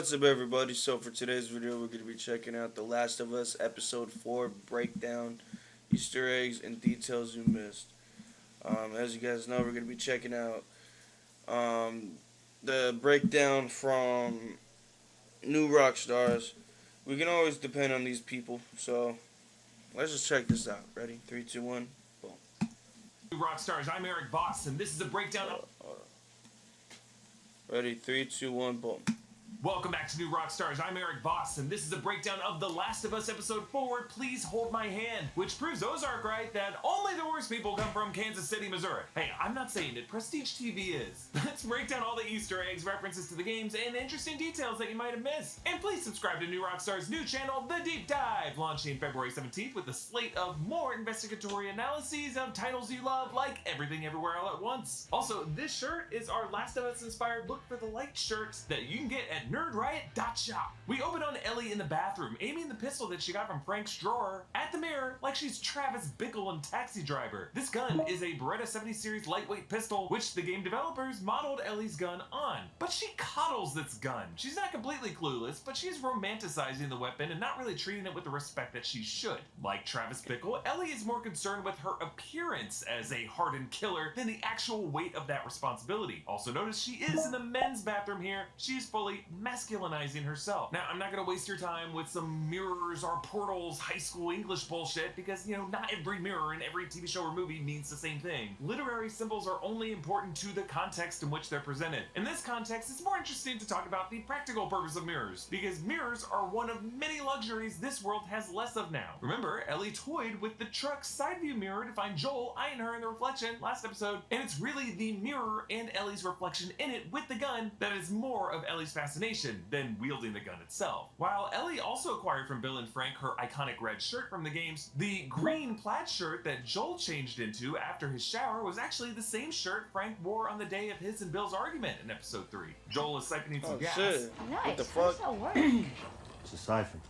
What's up, everybody? So for today's video, we're going to be checking out The Last of Us Episode 4 Breakdown, Easter eggs, and details you missed. As you guys know, we're going to be checking out the breakdown from New Rockstars. We can always depend on these people, so let's just check this out. Ready? 3, 2, 1, boom. New Rockstars, I'm Eric Voss, and this is a breakdown of... Ready? 3, 2, 1, boom. Welcome back to New Rockstars, I'm Eric Voss, and this is a breakdown of The Last of Us Episode 4, Please Hold My Hand, which proves Ozark right that only the worst people come from Kansas City, Missouri. Hey, I'm not saying it, Prestige TV is. Let's break down all the Easter eggs, references to the games, and interesting details that you might have missed. And please subscribe to New Rockstars' new channel, The Deep Dive, launching February 17th with a slate of more investigatory analyses of titles you love, like Everything Everywhere All at Once. Also, this shirt is our Last of Us inspired Look for the Light shirts that you can get at nerdriot.shop. We open on Ellie in the bathroom, aiming the pistol that she got from Frank's drawer at the mirror like she's Travis Bickle in Taxi Driver. This gun is a Beretta 70 series lightweight pistol, which the game developers modeled Ellie's gun on. But she coddles this gun. She's not completely clueless, but she's romanticizing the weapon and not really treating it with the respect that she should. Like Travis Bickle, Ellie is more concerned with her appearance as a hardened killer than the actual weight of that responsibility. Also notice she is in the men's bathroom here. She's fully masculinizing herself. Now, I'm not gonna waste your time with some mirrors or portals high school English bullshit because, you know, not every mirror in every TV show or movie means the same thing. Literary symbols are only important to the context in which they're presented. In this context, it's more interesting to talk about the practical purpose of mirrors, because mirrors are one of many luxuries this world has less of now. Remember, Ellie toyed with the truck's side view mirror to find Joel eyeing her in the reflection last episode, and it's really the mirror and Ellie's reflection in it with the gun that is more of Ellie's fascination than wielding the gun itself. While Ellie also acquired from Bill and Frank her iconic red shirt from the games, the green plaid shirt that Joel changed into after his shower was actually the same shirt Frank wore on the day of his and Bill's argument in episode 3. Joel is siphoning some gas. Shit. Nice. What the How does fuck? that work? It's a siphon.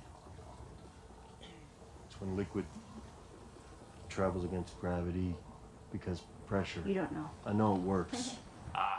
It's when liquid travels against gravity because pressure. You don't know. I know it works.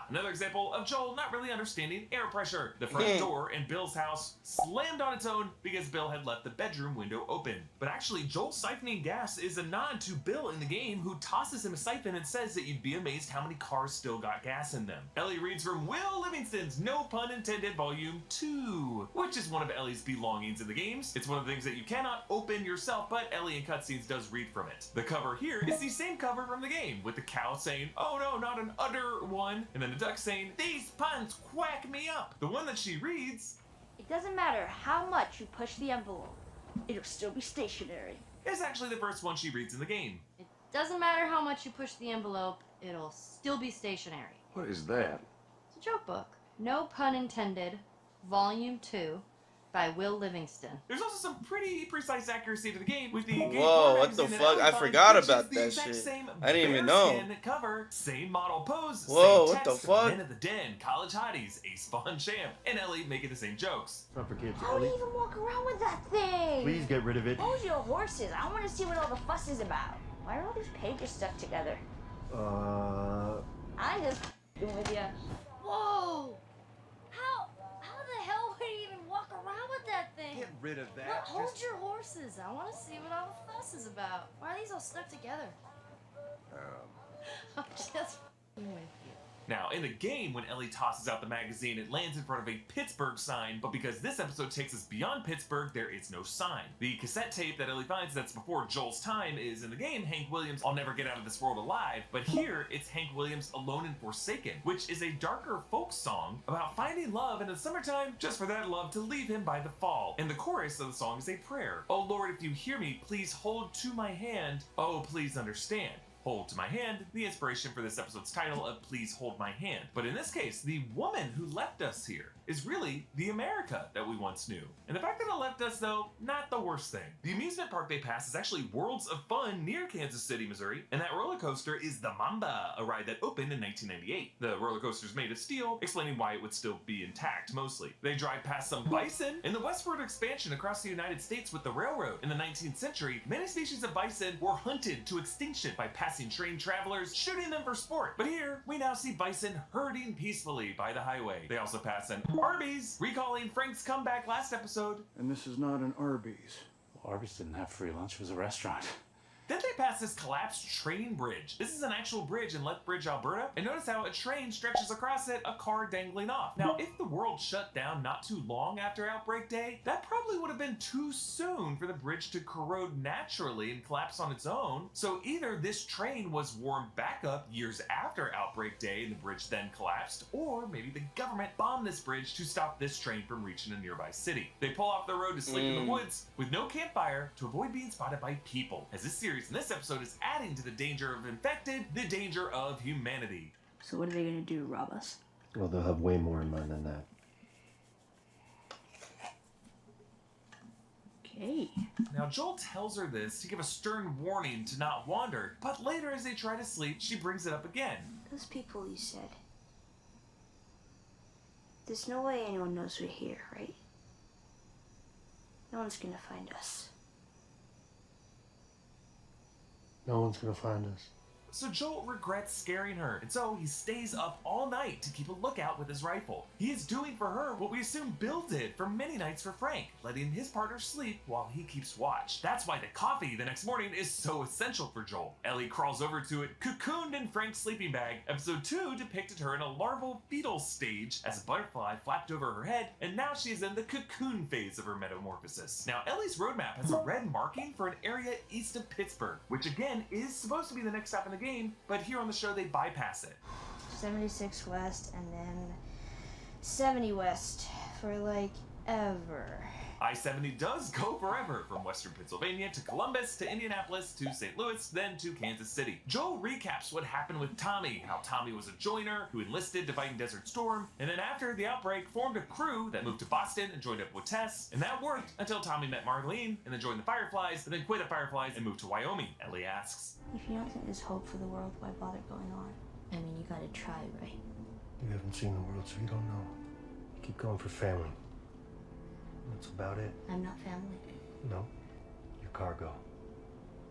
Another example of Joel not really understanding air pressure. The front door in Bill's house slammed on its own because Bill had left the bedroom window open. But actually, Joel siphoning gas is a nod to Bill in the game, who tosses him a siphon and says that you'd be amazed how many cars still got gas in them. Ellie reads from Will Livingston's No Pun Intended Volume 2, which is one of Ellie's belongings in the games. It's one of the things that you cannot open yourself, but Ellie in cutscenes does read from it. The cover here is the same cover from the game, with the cow saying, "Oh no, not an udder one," and then the duck saying, "These puns quack me up." The one that she reads, It doesn't matter how much you push the envelope, it'll still be stationary. is actually the first one she reads in the game. It doesn't matter how much you push the envelope, it'll still be stationary. What is that? It's a joke book. No Pun Intended, Volume 2, by Will Livingston. There's also some pretty precise accuracy to the game with the game Whoa, Boy what the magazine that fuck? Ellie I finds, forgot which about is the that exact shit. same I didn't even know. bearskin cover, same model pose, Whoa, same what the text, fuck? Men of the Den, college hotties, Ace Spawn champ, and Ellie making the same jokes. It's not for kids. How do Ellie, you even walk around with that thing? please get rid of it. Hold your horses. I want to see what all the fuss is about. Why are all these pages stuck together? I'm just with you. Whoa! How the hell would he even walk around with that thing? Get rid of that. Look, hold your horses. I want to see what all the fuss is about. Why are these all stuck together? I'm just f***ing with you. Now, in the game, when Ellie tosses out the magazine, it lands in front of a Pittsburgh sign, but because this episode takes us beyond Pittsburgh, there is no sign. The cassette tape that Ellie finds that's before Joel's time is, in the game, Hank Williams' I'll Never Get Out of This World Alive, but here, it's Hank Williams' Alone and Forsaken, which is a darker folk song about finding love in the summertime just for that love to leave him by the fall. And the chorus of the song is a prayer. "Oh Lord, if you hear me, please hold to my hand. Oh, please understand." Hold to my hand, the inspiration for this episode's title of Please Hold My Hand. But in this case, the woman who left us here is really the America that we once knew. And the fact that it left us, though, not the worst thing. The amusement park they pass is actually Worlds of Fun near Kansas City, Missouri, and that roller coaster is the Mamba, a ride that opened in 1998. The roller coaster is made of steel, explaining why it would still be intact, mostly. They drive past some bison in the westward expansion across the United States with the railroad. In the 19th century, many species of bison were hunted to extinction by passing harassing train travelers, shooting them for sport. But here, we now see Bison herding peacefully by the highway. They also pass an Arby's, recalling Frank's comeback last episode. And this is not an Arby's. Well, Arby's didn't have free lunch, it was a restaurant. Then they pass this collapsed train bridge. This is an actual bridge in Lethbridge, Alberta, and notice how a train stretches across it, a car dangling off. Now, if the world shut down not too long after Outbreak Day, that probably would have been too soon for the bridge to corrode naturally and collapse on its own. So either this train was warmed back up years after Outbreak Day and the bridge then collapsed, or maybe the government bombed this bridge to stop this train from reaching a nearby city. They pull off the road to sleep in the woods with no campfire to avoid being spotted by people, as this series in this episode is adding to the danger of infected, the danger of humanity. So what are they gonna do, rob us? Well, they'll have way more in mind than that. Okay. Now Joel tells her this to give a stern warning to not wander, but later as they try to sleep, she brings it up again. Those people you said. There's no way anyone knows we're here, right? No one's gonna find us. No one's gonna find us. So Joel regrets scaring her, and so he stays up all night to keep a lookout with his rifle. He is doing for her what we assume Bill did for many nights for Frank, letting his partner sleep while he keeps watch. That's why the coffee the next morning is so essential for Joel. Ellie crawls over to it, cocooned in Frank's sleeping bag. Episode 2 depicted her in a larval fetal stage as a butterfly flapped over her head, and now she is in the cocoon phase of her metamorphosis. Now Ellie's roadmap has a red marking for an area east of Pittsburgh, which again is supposed to be the next stop in the game, but here on the show they bypass it. 76 west and then 70 west for like ever. I-70 does go forever, from western Pennsylvania to Columbus to Indianapolis to St. Louis, then to Kansas City. Joel recaps what happened with Tommy, how Tommy was a joiner who enlisted to fight in Desert Storm, and then after the outbreak formed a crew that moved to Boston and joined up with Tess, and that worked until Tommy met Marlene and then joined the Fireflies, and then quit the Fireflies and moved to Wyoming. Ellie asks, If you don't think there's hope for the world, why bother going on? I mean, you gotta try, right? You haven't seen the world, so you don't know. You keep going for family. That's about it. I'm not family. No, you're cargo.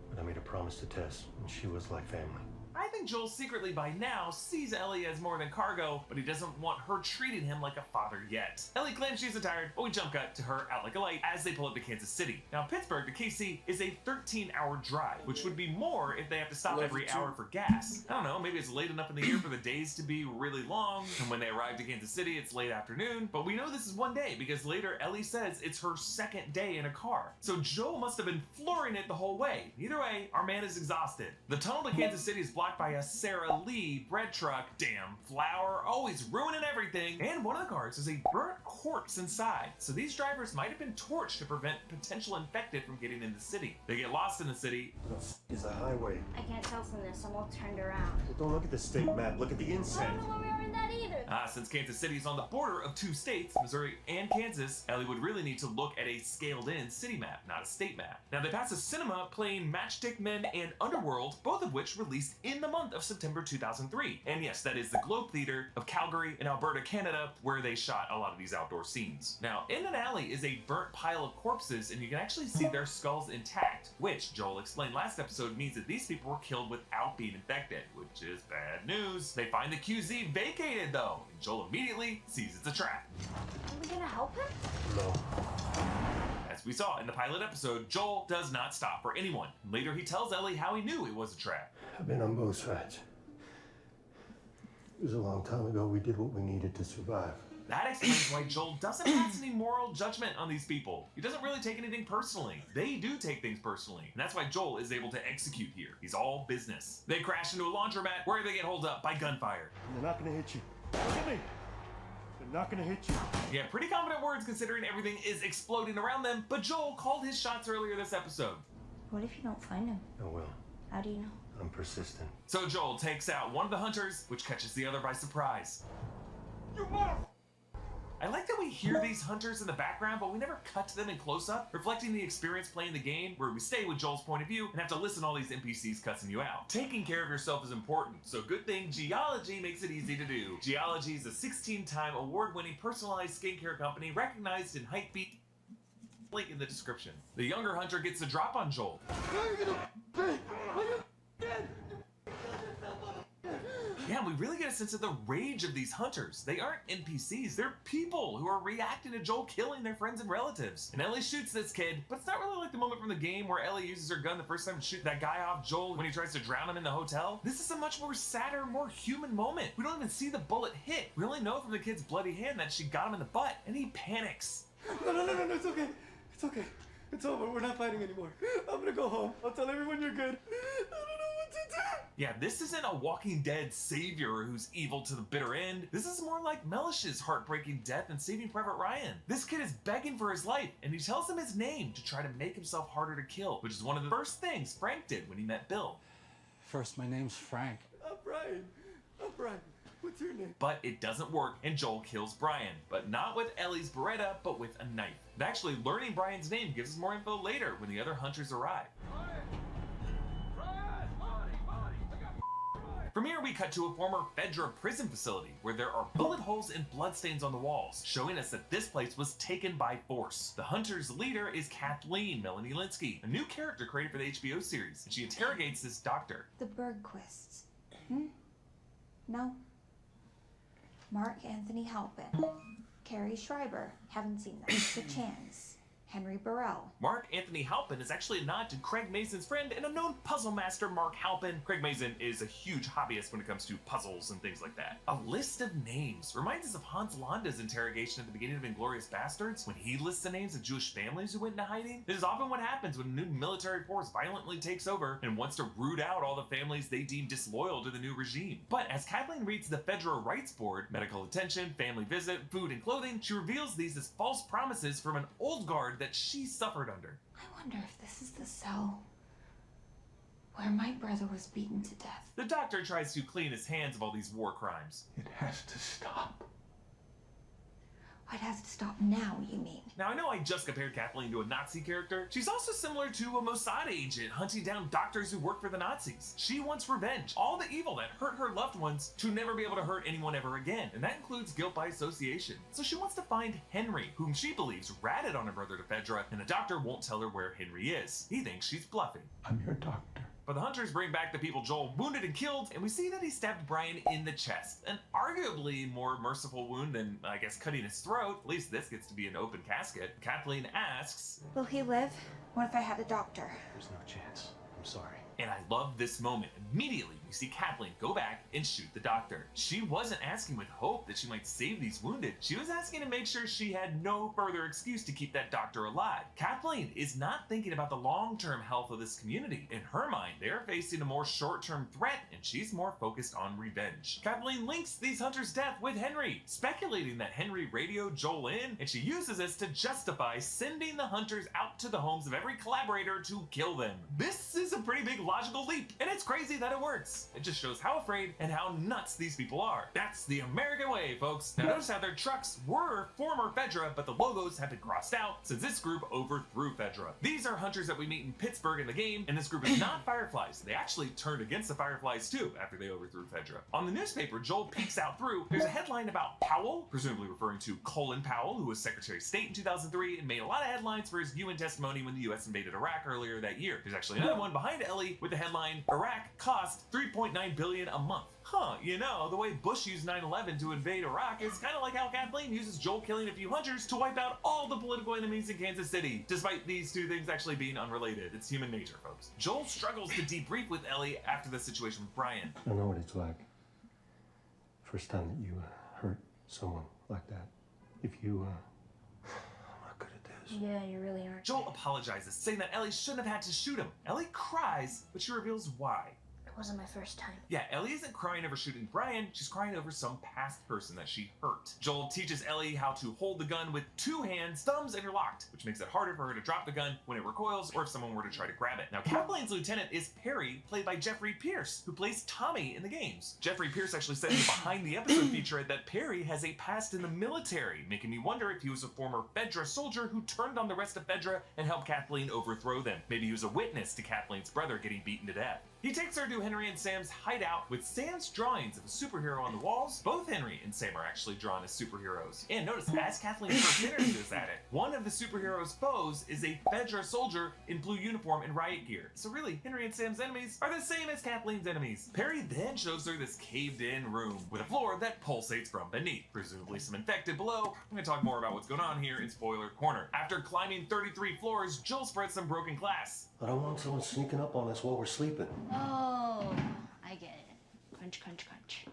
But I made a promise to Tess, and she was like family. I think Joel secretly by now sees Ellie as more than cargo, but he doesn't want her treating him like a father yet. Ellie claims she's tired, but we jump cut to her out like a light as they pull up to Kansas City. Now Pittsburgh to KC is a 13-hour drive, which would be more if they have to stop every hour for gas. I don't know, maybe it's late enough in the year for the days to be really long, and when they arrive to Kansas City it's late afternoon, but we know this is one day because later Ellie says it's her second day in a car. So Joel must have been flooring it the whole way. Either way, our man is exhausted. The tunnel to Kansas City is blocked by a Sara Lee bread truck. Damn, flour, always ruining everything. And one of the cars has a burnt corpse inside. So these drivers might have been torched to prevent potential infected from getting in the city. They get lost in the city. Is a highway. I can't tell from this. I'm all turned around. Well, don't look at the state map. Look at the I inside. don't know why we are in that either. Since Kansas City is on the border of two states, Missouri and Kansas, Ellie would really need to look at a scaled-in city map, not a state map. Now, they pass a cinema playing Matchstick Men and Underworld, both of which released in the month of September 2003. And yes, that is the Globe Theatre of Calgary in Alberta, Canada, where they shot a lot of these outdoor scenes. Now, in an alley is a burnt pile of corpses, and you can actually see their skulls intact, which Joel explained last episode means that these people were killed without being infected, which is bad news. They find the QZ vacated, though, and Joel immediately sees it's a trap. Are we gonna help him? No. As we saw in the pilot episode, Joel does not stop for anyone. Later, he tells Ellie how he knew it was a trap. I've been on both sides. It was a long time ago. We did what we needed to survive. That explains why Joel doesn't pass any moral judgment on these people. He doesn't really take anything personally. They do take things personally, and that's why Joel is able to execute here. He's all business. They crash into a laundromat where they get holed up by gunfire. They're not gonna hit you. Look at me. They're not gonna hit you. Yeah, pretty confident words considering everything is exploding around them, but Joel called his shots earlier this episode. What if you don't find him? I will. How do you know? I'm persistent. So Joel takes out one of the hunters, which catches the other by surprise. I like that we hear these hunters in the background, but we never cut to them in close-up, reflecting the experience playing the game, where we stay with Joel's point of view and have to listen to all these NPCs cussing you out. Taking care of yourself is important, so good thing Geology makes it easy to do. Geology is a 16-time award-winning personalized skincare company recognized in Hypebeast. Link in the description. The younger hunter gets a drop on Joel. Yeah, and we really get a sense of the rage of these hunters. They aren't NPCs, they're people who are reacting to Joel killing their friends and relatives. And Ellie shoots this kid, but it's not really like the moment from the game where Ellie uses her gun the first time to shoot that guy off Joel when he tries to drown him in the hotel. This is a much more sadder, more human moment. We don't even see the bullet hit. We only know from the kid's bloody hand that she got him in the butt, and he panics. No, it's okay. It's okay. It's over. We're not fighting anymore. I'm gonna go home. I'll tell everyone you're good. I don't know what to do. Yeah, this isn't a Walking Dead savior who's evil to the bitter end. This is more like Mellish's heartbreaking death in Saving Private Ryan. This kid is begging for his life, and he tells him his name to try to make himself harder to kill, which is one of the first things Frank did when he met Bill. First, my name's Frank. I'm Brian. What's your name? But it doesn't work, and Joel kills Brian. But not with Ellie's Beretta, but with a knife. And actually, learning Brian's name gives us more info later when the other hunters arrive. From here, we cut to a former Fedra prison facility where there are bullet holes and bloodstains on the walls, showing us that this place was taken by force. The hunter's leader is Kathleen Melanie Linsky, a new character created for the HBO series, and she interrogates this doctor. The Bergquists. No. Mark Anthony Halpin. Carrie Schreiber. Haven't seen them. The Chans. Henry Burrell. Mark Anthony Halpin is actually a nod to Craig Mason's friend and a known puzzle master, Mark Halpin. Craig Mason is a huge hobbyist when it comes to puzzles and things like that. A list of names reminds us of Hans Landa's interrogation at the beginning of Inglourious Bastards, when he lists the names of Jewish families who went into hiding. This is often what happens when a new military force violently takes over and wants to root out all the families they deem disloyal to the new regime. But as Kathleen reads the Federal Rights Board, medical attention, family visit, food, and clothing, she reveals these as false promises from an old guard that she suffered under. I wonder if this is the cell where my brother was beaten to death. The doctor tries to clean his hands of all these war crimes. It has to stop. It has to stop now, you mean? Now, I know I just compared Kathleen to a Nazi character. She's also similar to a Mossad agent hunting down doctors who work for the Nazis. She wants revenge, all the evil that hurt her loved ones, to never be able to hurt anyone ever again, and that includes guilt by association. So she wants to find Henry, whom she believes ratted on her brother to Fedra, and the doctor won't tell her where Henry is. He thinks she's bluffing. I'm your doctor. But the hunters bring back the people Joel wounded and killed, and we see that he stabbed Brian in the chest. An arguably more merciful wound than, I guess, cutting his throat. At least this gets to be an open casket. Kathleen asks, Will he live? What if I had a doctor? There's no chance. I'm sorry. and I love this moment. Immediately, we see Kathleen go back and shoot the doctor. She wasn't asking with hope that she might save these wounded. She was asking to make sure she had no further excuse to keep that doctor alive. Kathleen is not thinking about the long-term health of this community. In her mind, they are facing a more short-term threat, and she's more focused on revenge. Kathleen links these hunters' death with Henry, speculating that Henry radioed Joel in, and she uses this to justify sending the hunters out to the homes of every collaborator to kill them. This is a pretty big logical leap, and it's crazy that it works. It just shows how afraid and how nuts these people are. That's the American way, folks. Now notice how their trucks were former Fedra, but the logos have been crossed out since this group overthrew Fedra. These are hunters that we meet in Pittsburgh in the game, and this group is not Fireflies. They actually turned against the Fireflies too after they overthrew Fedra. On the newspaper, Joel peeks out through. There's a headline about Powell, presumably referring to Colin Powell, who was Secretary of State in 2003 and made a lot of headlines for his UN testimony when the US invaded Iraq earlier that year. There's actually another one behind Ellie with the headline, Iraq cost $3.9 billion a month. Huh, you know, the way Bush used 9/11 to invade Iraq is kind of like how Kathleen uses Joel killing a few hunters to wipe out all the political enemies in Kansas City, despite these two things actually being unrelated. It's human nature, folks. Joel struggles to debrief with Ellie after the situation with Brian. I know what it's like. First time that you hurt someone like that. If you, I'm not good at this. Yeah, you really aren't. Joel apologizes, saying that Ellie shouldn't have had to shoot him. Ellie cries, but she reveals why. It wasn't my first time. Yeah, Ellie isn't crying over shooting Brian, she's crying over some past person that she hurt. Joel teaches Ellie how to hold the gun with two hands, thumbs interlocked, which makes it harder for her to drop the gun when it recoils or if someone were to try to grab it. Now, Kathleen's lieutenant is Perry, played by Jeffrey Pierce, who plays Tommy in the games. Jeffrey Pierce actually said in the behind the episode featurette that Perry has a past in the military, making me wonder if he was a former Fedra soldier who turned on the rest of Fedra and helped Kathleen overthrow them. Maybe he was a witness to Kathleen's brother getting beaten to death. He takes her to Henry and Sam's hideout with Sam's drawings of a superhero on the walls. Both Henry and Sam are actually drawn as superheroes. And notice, as Kathleen first enters this attic, One of the superhero's foes is a Fedra soldier in blue uniform and riot gear. So really, Henry and Sam's enemies are the same as Kathleen's enemies. Perry then shows her this caved-in room with a floor that pulsates from beneath, presumably some infected below. I'm gonna talk more about what's going on here in spoiler corner. After climbing 33 floors, Joel spreads some broken glass. I don't want someone sneaking up on us while we're sleeping. Oh, I get it. Crunch, crunch, crunch.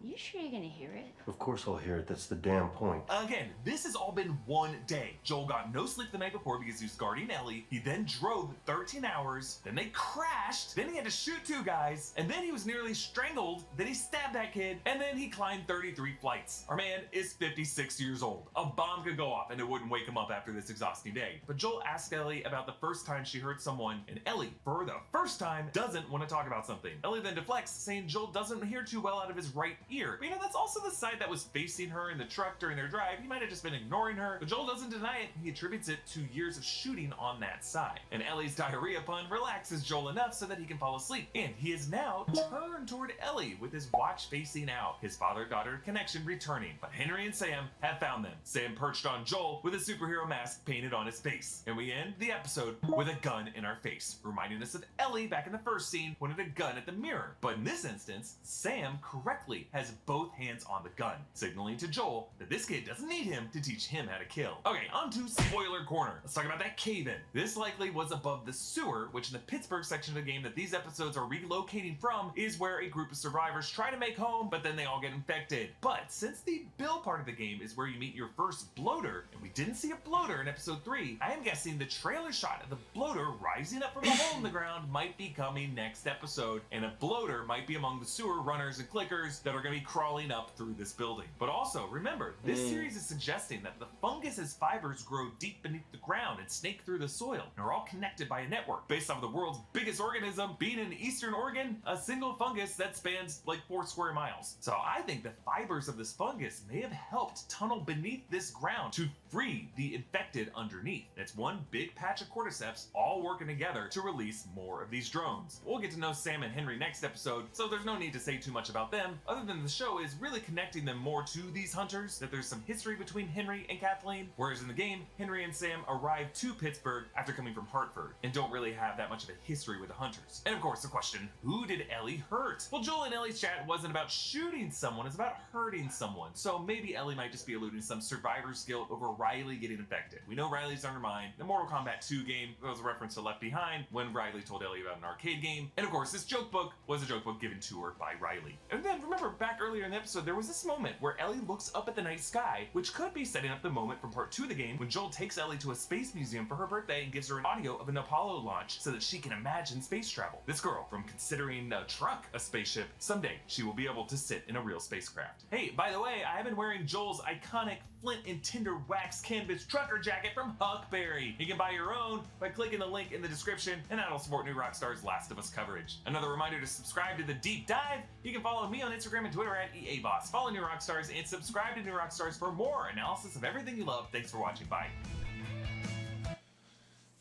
You sure you're gonna hear it? Of course I'll hear it. That's the damn point. Again, this has all been one day. Joel got no sleep the night before because he was guarding Ellie. He then drove 13 hours. Then they crashed. Then he had to shoot 2 guys. And then he was nearly strangled. Then he stabbed that kid. And then he climbed 33 flights. Our man is 56 years old. A bomb could go off and it wouldn't wake him up after this exhausting day. But Joel asked Ellie about the first time she hurt someone. And Ellie, for the first time, doesn't want to talk about something. Ellie then deflects, saying Joel doesn't hear too well out of his right ear. But you know, that's also the side that was facing her in the truck during their drive. He might have just been ignoring her, but Joel doesn't deny it. He attributes it to years of shooting on that side. And Ellie's diarrhea pun relaxes Joel enough so that he can fall asleep. And he is now turned toward Ellie with his watch facing out, his father-daughter connection returning. But Henry and Sam have found them. Sam perched on Joel with a superhero mask painted on his face. And we end the episode with a gun in our face, reminding us of Ellie back in the first scene pointed a gun at the mirror. But in this instance, Sam correctly has both hands on the gun, signaling to Joel that this kid doesn't need him to teach him how to kill. Okay, on to spoiler corner. Let's talk about that cave-in. This likely was above the sewer, which in the Pittsburgh section of the game that these episodes are relocating from is where a group of survivors try to make home, but then they all get infected. But since the Bill part of the game is where you meet your first bloater, and we didn't see a bloater in episode 3, I am guessing the trailer shot of the bloater rising up from a hole in the ground might be coming next episode, and a bloater might be among the sewer runners and clickers that are going to be crawling up through this building. But also, remember, this series is suggesting that the fungus's fibers grow deep beneath the ground and snake through the soil, and are all connected by a network. Based off the world's biggest organism being in Eastern Oregon, a single fungus that spans like 4 square miles. So I think the fibers of this fungus may have helped tunnel beneath this ground to free the infected underneath. It's one big patch of cordyceps all working together to release more of these drones. We'll get to know Sam and Henry next episode, so there's no need to say too much about them, other than the show is really connecting them more to these hunters, that there's some history between Henry and Kathleen, whereas in the game, Henry and Sam arrive to Pittsburgh after coming from Hartford, and don't really have that much of a history with the hunters. And of course the question, who did Ellie hurt? Well, Joel and Ellie's chat wasn't about shooting someone, it's about hurting someone, so maybe Ellie might just be alluding to some survivor's guilt over Riley getting infected. We know Riley's undermined. The Mortal Kombat 2 game was a reference to Left Behind when Riley told Ellie about an arcade game, and of course this joke book was a joke book given to her by Riley. And then remember back earlier in the episode, there was this moment where Ellie looks up at the night sky, which could be setting up the moment from part 2 of the game when Joel takes Ellie to a space museum for her birthday and gives her an audio of an Apollo launch so that she can imagine space travel. This girl, from considering a truck a spaceship, someday she will be able to sit in a real spacecraft. Hey, by the way, I have been wearing Joel's iconic Flint and Tinder wax canvas trucker jacket from Huckberry. You can buy your own by clicking the link in the description, and that'll support New Rockstar's Last of Us coverage. Another reminder to subscribe to The Deep Dive. You can follow me on Instagram and Twitter at EABoss. Follow New Rockstars and subscribe to New Rockstars for more analysis of everything you love. Thanks for watching. Bye.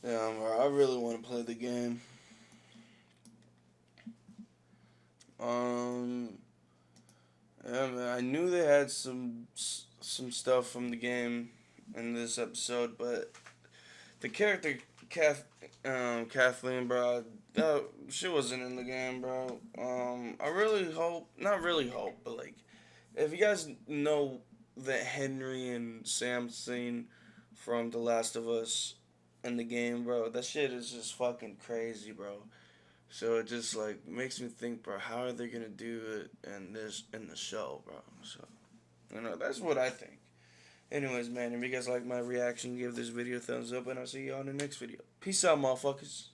Yeah, I really want to play the game. Yeah, man, I knew they had some stuff from the game in this episode, but the character Kathleen, bro, she wasn't in the game, bro. I really hope, not really hope, but like, if you guys know that Henry and Sam scene from The Last of Us in the game, bro, that shit is just fucking crazy, bro. So it just like makes me think, bro, how are they gonna do it in the show, bro? So, you know, that's what I think. Anyways, man, if you guys like my reaction, give this video a thumbs up, and I'll see you on the next video. Peace out, motherfuckers.